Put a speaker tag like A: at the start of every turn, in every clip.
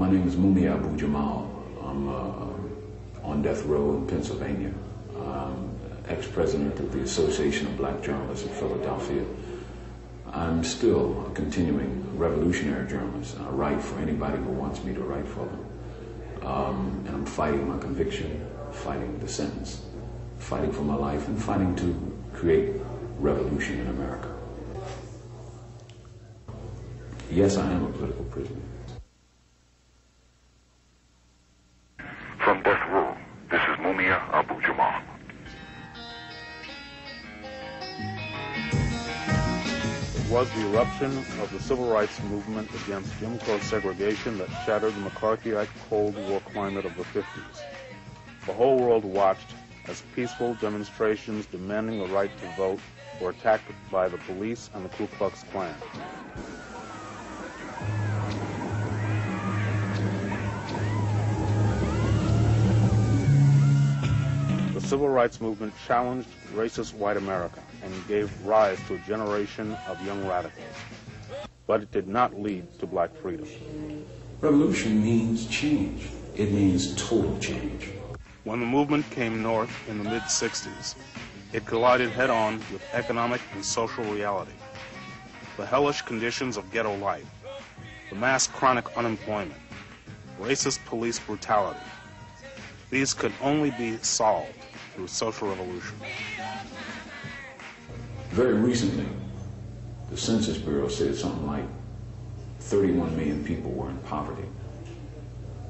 A: My name is Mumia Jamal. I'm on death row in Pennsylvania. I'm ex-president of the Association of Black Journalists in Philadelphia. I'm still a continuing revolutionary journalist. I write for anybody who wants me to write for them. And I'm fighting my conviction, fighting the sentence, fighting for my life, and fighting to create revolution in America. Yes, I am a political prisoner.
B: From death row, this is Mumia Jamal.
C: It was the eruption of the civil rights movement against Jim Crow segregation that shattered the McCarthyite Cold War climate of the 50s. The whole world watched as peaceful demonstrations demanding the right to vote were attacked by the police and the Ku Klux Klan. The civil rights movement challenged racist white America and gave rise to a generation of young radicals. But it did not lead to black freedom.
A: Revolution means change. It means total change.
C: When the movement came north in the mid-60s, it collided head-on with economic and social reality. The hellish conditions of ghetto life, the mass chronic unemployment, racist police brutality. These could only be solved through social revolution.
A: Very recently, the Census Bureau said something like 31 million people were in poverty.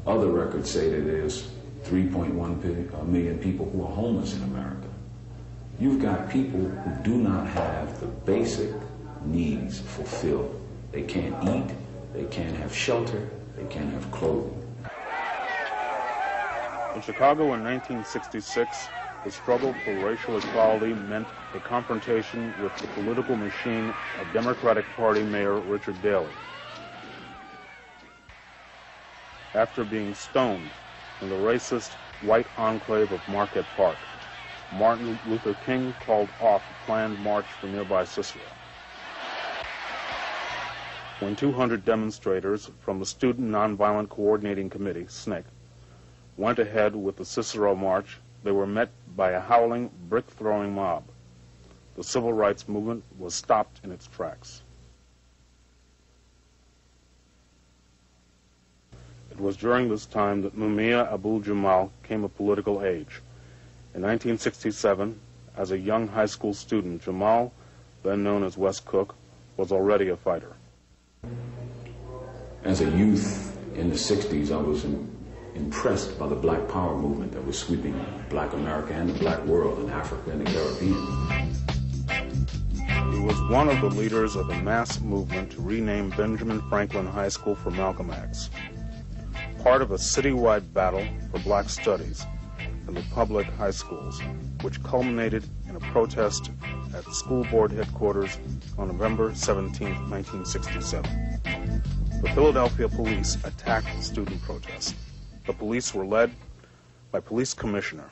A: Other records say that there's 3.1 million people who are homeless in America. You've got people who do not have the basic needs fulfilled. They can't eat, they can't have shelter, they can't have clothing.
C: In Chicago in 1966, the struggle for racial equality meant a confrontation with the political machine of Democratic Party Mayor Richard Daley. After being stoned in the racist white enclave of Marquette Park, Martin Luther King called off a planned march for nearby Cicero. When 200 demonstrators from the Student Nonviolent Coordinating Committee, SNCC, went ahead with the Cicero March, they were met by a howling, brick-throwing mob. The civil rights movement was stopped in its tracks. It was during this time that Mumia Jamal came of political age. In 1967, as a young high school student, Jamal, then known as Wes Cook, was already a fighter.
A: As a youth in the 60s, I was impressed by the Black Power movement that was sweeping Black America and the Black world in Africa and the Caribbean.
C: He was one of the leaders of a mass movement to rename Benjamin Franklin High School for Malcolm X, part of a citywide battle for black studies in the public high schools, which culminated in a protest at school board headquarters on November 17, 1967. The Philadelphia police attacked the student protest. The police were led by Police Commissioner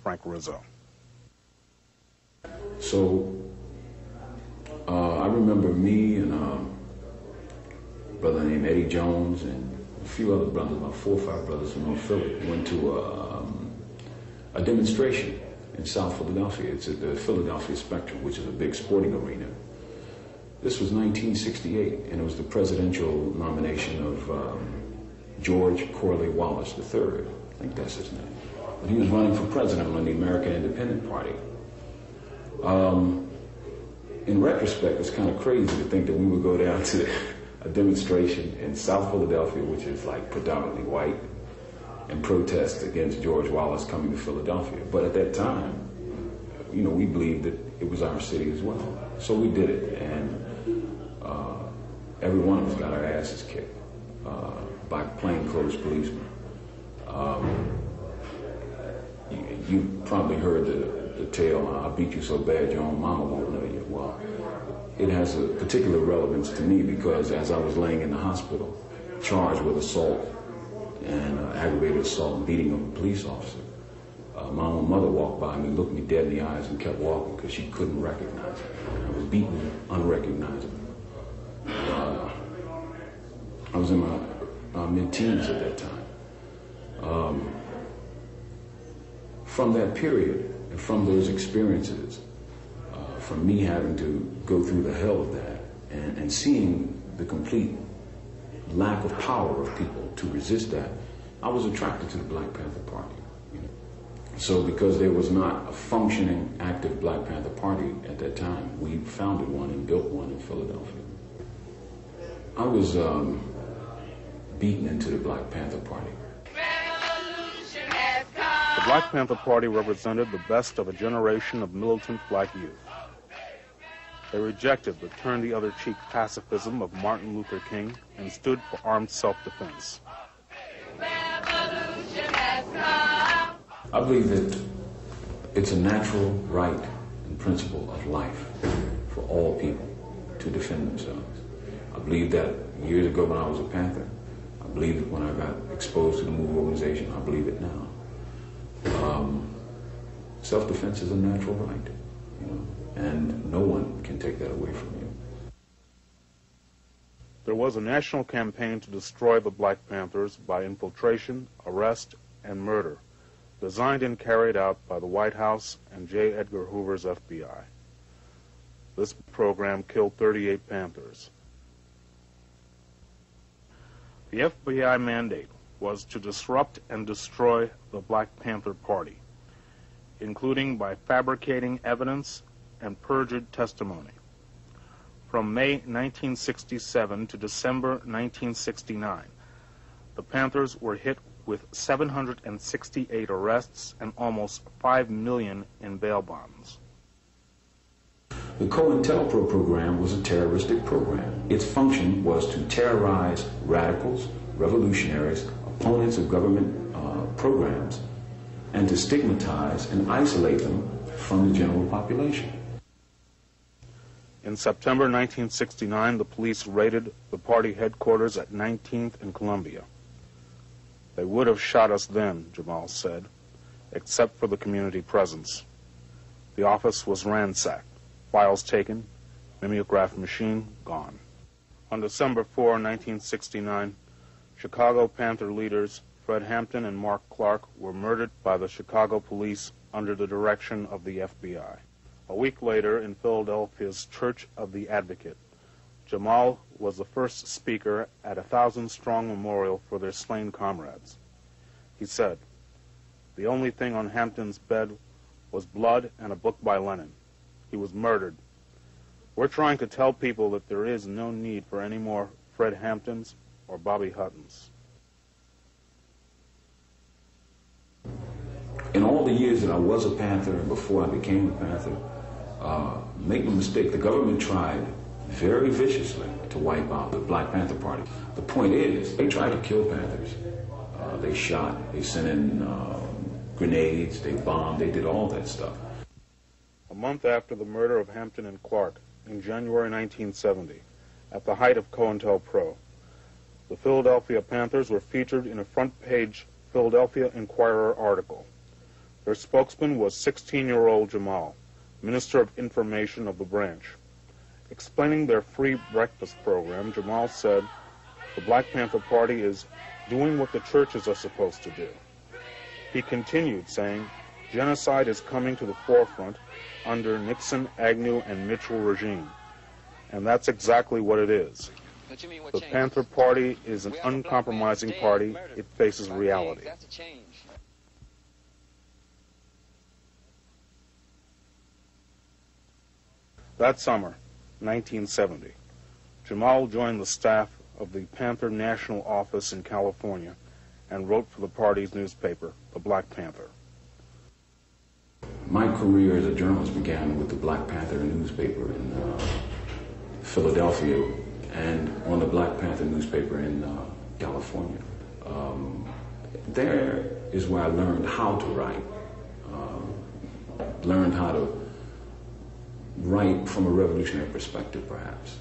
C: Frank Rizzo.
A: So I remember me and a brother named Eddie Jones and a few other brothers, about 4 or 5 brothers from North Philly, went to a demonstration in South Philadelphia. It's at the Philadelphia Spectrum, which is a big sporting arena. This was 1968, and it was the presidential nomination of George Corley Wallace III. I think that's his name. But he was running for president on the American Independent Party. In retrospect, it's kind of crazy to think that we would go down to a demonstration in South Philadelphia, which is like predominantly white, and protest against George Wallace coming to Philadelphia. But at that time, you know, we believed that it was our city as well. So we did it, and every one of us got our asses kicked by plainclothes policemen. You probably heard the tale, "I beat you so bad your own mama won't know you." Well, it has a particular relevance to me because as I was laying in the hospital, charged with assault and aggravated assault and beating of a police officer, my own mother walked by me, looked me dead in the eyes, and kept walking because she couldn't recognize me. I was beaten unrecognizable. I was in my mid-teens at that time. From that period and from those experiences, from me having to go through the hell of that and seeing the complete lack of power of people to resist that, I was attracted to the Black Panther Party. So because there was not a functioning, active Black Panther Party at that time, we founded one and built one in Philadelphia. I was beaten into the Black Panther Party.
C: The Black Panther Party represented the best of a generation of militant black youth. They rejected the turn-the-other-cheek pacifism of Martin Luther King and stood for armed self-defense.
A: I believe that it's a natural right and principle of life for all people to defend themselves. I believe that years ago when I was a Panther. I believe it when I got exposed to the MOVE organization. I believe it now. Self-defense is a natural right, and no one can take that away from you.
C: There was a national campaign to destroy the Black Panthers by infiltration, arrest, and murder, designed and carried out by the White House and J. Edgar Hoover's FBI. This program killed 38 Panthers. The FBI mandate was to disrupt and destroy the Black Panther Party, including by fabricating evidence and perjured testimony. From May 1967 to December 1969, the Panthers were hit with 768 arrests and almost $5 million in bail bonds.
A: The COINTELPRO program was a terroristic program. Its function was to terrorize radicals, revolutionaries, opponents of government programs, and to stigmatize and isolate them from the general population.
C: In September 1969, the police raided the party headquarters at 19th and Columbia. They would have shot us then, Jamal said, except for the community presence. The office was ransacked, files taken, mimeograph machine gone. On December 4, 1969, Chicago Panther leaders Fred Hampton and Mark Clark were murdered by the Chicago police under the direction of the FBI. A week later, in Philadelphia's Church of the Advocate, Jamal was the first speaker at a 1,000-strong memorial for their slain comrades. He said, "The only thing on Hampton's bed was blood and a book by Lenin. He was murdered. We're trying to tell people that there is no need for any more Fred Hamptons or Bobby Huttons."
A: In all the years that I was a Panther and before I became a Panther, make no mistake, the government tried very viciously to wipe out the Black Panther Party. The point is, they tried to kill Panthers. They shot, they sent in grenades, they bombed, they did all that stuff.
C: A month after the murder of Hampton and Clark, in January 1970, at the height of COINTELPRO, the Philadelphia Panthers were featured in a front-page Philadelphia Inquirer article. Their spokesman was 16-year-old Jamal, Minister of Information of the branch. Explaining their free breakfast program, Jamal said, "The Black Panther Party is doing what the churches are supposed to do." He continued, saying, "Genocide is coming to the forefront under Nixon, Agnew, and Mitchell regime. And that's exactly what it is. The Panther Party is an uncompromising party. It faces reality." That summer, 1970, Jamal joined the staff of the Panther National Office in California and wrote for the party's newspaper, the Black Panther.
A: My career as a journalist began with the Black Panther newspaper in Philadelphia and on the Black Panther newspaper in California. There is where I learned how to write, learned how to write from a revolutionary perspective, perhaps.